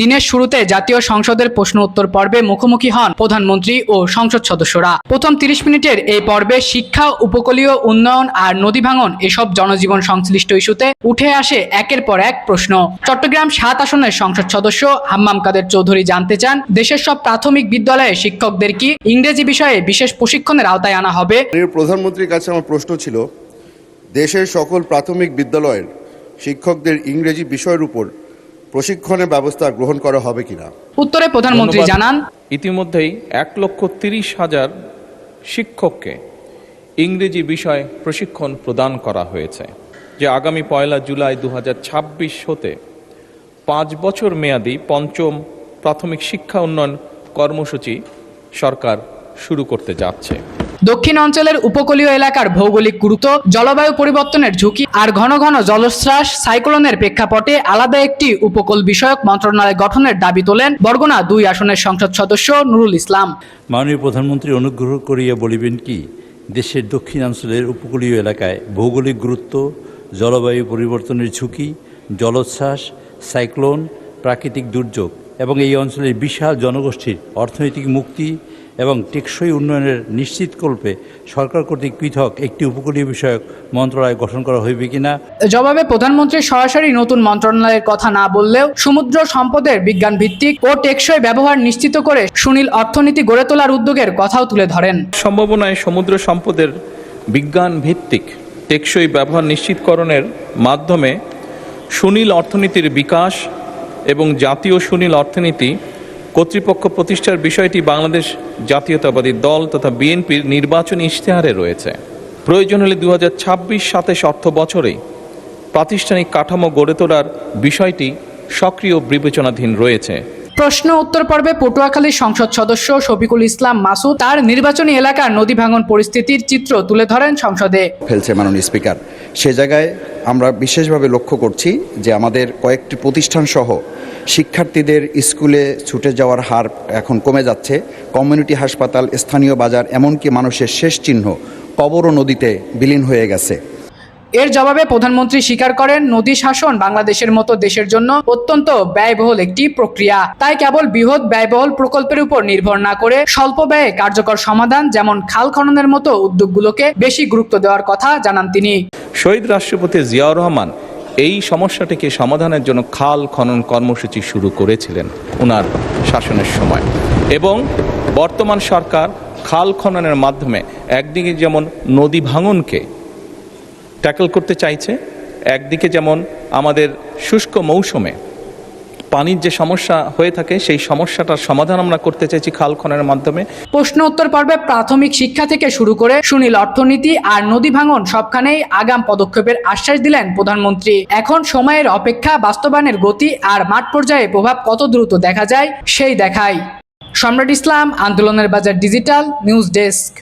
দিনের শুরুতে জাতীয় সংসদের প্রশ্ন উত্তর পর্বে মুখোমুখি হন প্রধানমন্ত্রী ও সংসদ সদস্যরা। প্রথম 30 মিনিটের এই পর্বে শিক্ষা, উপকূলীয় উন্নয়ন আর নদী ভাঙন এসব জনজীবন সংশ্লিষ্ট ইস্যুতে উঠে আসে একের পর এক প্রশ্ন। চট্টগ্রাম 7 আসনের সংসদ সদস্য হাম্মাম কাদের চৌধুরী জানতে চান, দেশের সব প্রাথমিক বিদ্যালয়ে শিক্ষকদের কি ইংরেজি বিষয়ে বিশেষ প্রশিক্ষণের আওতায় আনা হবে? প্রধানমন্ত্রীর কাছে আমার প্রশ্ন ছিল, দেশের সকল প্রাথমিক বিদ্যালয়ের শিক্ষকদের ইংরেজি বিষয়ের উপর প্রশিক্ষণের ব্যবস্থা গ্রহণ করা হবে কিনা। উত্তরে প্রধানমন্ত্রী জানান, ইতিমধ্যেই 1,30,000 শিক্ষককে ইংরেজি বিষয়ে প্রশিক্ষণ প্রদান করা হয়েছে, যে আগামী 1 জুলাই 2026 হতে 5 বছর মেয়াদী পঞ্চম প্রাথমিক শিক্ষা উন্নয়ন কর্মসূচি সরকার শুরু করতে যাচ্ছে। দক্ষিণ অঞ্চলের উপকূলীয় এলাকার ভৌগোলিক গুরুত্ব, জলবায়ু পরিবর্তনের ঝুঁকি আর ঘন ঘন জলোচ্ছ্বাস, সাইক্লোনের প্রেক্ষাপটে আলাদা একটি উপকূল বিষয়ক মন্ত্রণালয় গঠনের দাবি তোলেন বরগুনা 2 আসনের সংসদ সদস্য নুরুল ইসলাম। মাননীয় প্রধানমন্ত্রী অনুগ্রহ করিয়া বলিবেন কি, দেশের দক্ষিণাঞ্চলের উপকূলীয় এলাকায় ভৌগোলিক গুরুত্ব, জলবায়ু পরিবর্তনের ঝুঁকি, জলোচ্ছ্বাস, সাইক্লোন, প্রাকৃতিক দুর্যোগ এবং এই অঞ্চলের বিশাল জনগোষ্ঠীর অর্থনৈতিক মুক্তি এবং টেকসই উন্নয়নের নিশ্চিতকল্পে সরকার কর্তৃক পৃথক একটি উপকূলীয় বিষয়ক মন্ত্রণালয় গঠন করা হইবে কিনা। জবাবে প্রধানমন্ত্রী সরাসরি নতুন মন্ত্রণালয়ের কথা না বললেও সমুদ্র সম্পদের বিজ্ঞান ভিত্তিক ও টেকসই ব্যবহার নিশ্চিত করে সুনীল অর্থনীতি গড়ে তোলার উদ্যোগের কথাও তুলে ধরেন। সম্ভাবনায় সমুদ্র সম্পদের বিজ্ঞান ভিত্তিক টেকসই ব্যবহার নিশ্চিতকরণের মাধ্যমে সুনীল অর্থনীতির বিকাশ এবং জাতীয় সুনীল অর্থনীতি কর্তৃপক্ষ প্রতিষ্ঠার বিষয়টি বাংলাদেশ জাতীয়তাবাদী দল তথা বিএনপির নির্বাচনী ইশতেহারে রয়েছে। প্রয়োজন হলে 2026-27 অর্থ বছরেই প্রাতিষ্ঠানিক কাঠামো গড়ে তোলার বিষয়টি সক্রিয় বিবেচনাধীন রয়েছে। প্রশ্ন উত্তর পর্বে পটুয়াখালীর সংসদ সদস্য শফিকুল ইসলাম মাসুদ তার নির্বাচনী এলাকার নদী ভাঙন পরিস্থিতির চিত্র তুলে ধরেন সংসদে। ফেলছে মাননীয় স্পিকার, সে জায়গায় আমরা বিশেষভাবে লক্ষ্য করছি যে আমাদের কয়েকটি প্রতিষ্ঠান সহ শিক্ষার্থীদের স্কুলে ছুটে যাওয়ার হার এখন কমে যাচ্ছে। কমিউনিটি হাসপাতাল, স্থানীয় বাজার, এমনকি মানুষের শেষ চিহ্ন কবর নদীতে বিলীন হয়ে গেছে। এর জবাবে প্রধানমন্ত্রী স্বীকার করেন, নদী শাসন বাংলাদেশের মতো দেশের জন্য অত্যন্ত ব্যয়বহুল একটি প্রক্রিয়া। তাই কেবল বৃহৎ ব্যয়বহুল প্রকল্পের উপর নির্ভর না করে স্বল্প ব্যয়ে কার্যকর সমাধান যেমন খাল খননের মতো উদ্যোগগুলোকে বেশি গুরুত্ব দেওয়ার কথা জানান তিনি। শহীদ রাষ্ট্রপতি জিয়াউর রহমান এই সমস্যাটিকে সমাধানের জন্য খাল খনন কর্মসূচি শুরু করেছিলেন ওনার শাসনের সময়, এবং বর্তমান সরকার খাল খননের মাধ্যমে একদিকে যেমন নদী ভাঙনকে ট্যাকল করতে চাইছে, একদিকে যেমন আমাদের শুষ্ক মৌসুমে পানির যে সমস্যা হয়ে থাকে সেই সমস্যাটার সমাধান আমরা করতে চাইছি খাল খননের মাধ্যমে। প্রশ্ন উত্তর পর্বে প্রাথমিক শিক্ষা থেকে শুরু করে সুনীল অর্থনীতি আর নদী ভাঙন সবখানেই আগাম পদক্ষেপের আশ্বাস দিলেন প্রধানমন্ত্রী। এখন সময়ের অপেক্ষা, বাস্তবায়নের গতি আর মাঠ পর্যায়ে প্রভাব কত দ্রুত দেখা যায় সেই দেখায়। সম্রাট ইসলাম, আন্দোলনের বাজার, ডিজিটাল নিউজ ডেস্ক।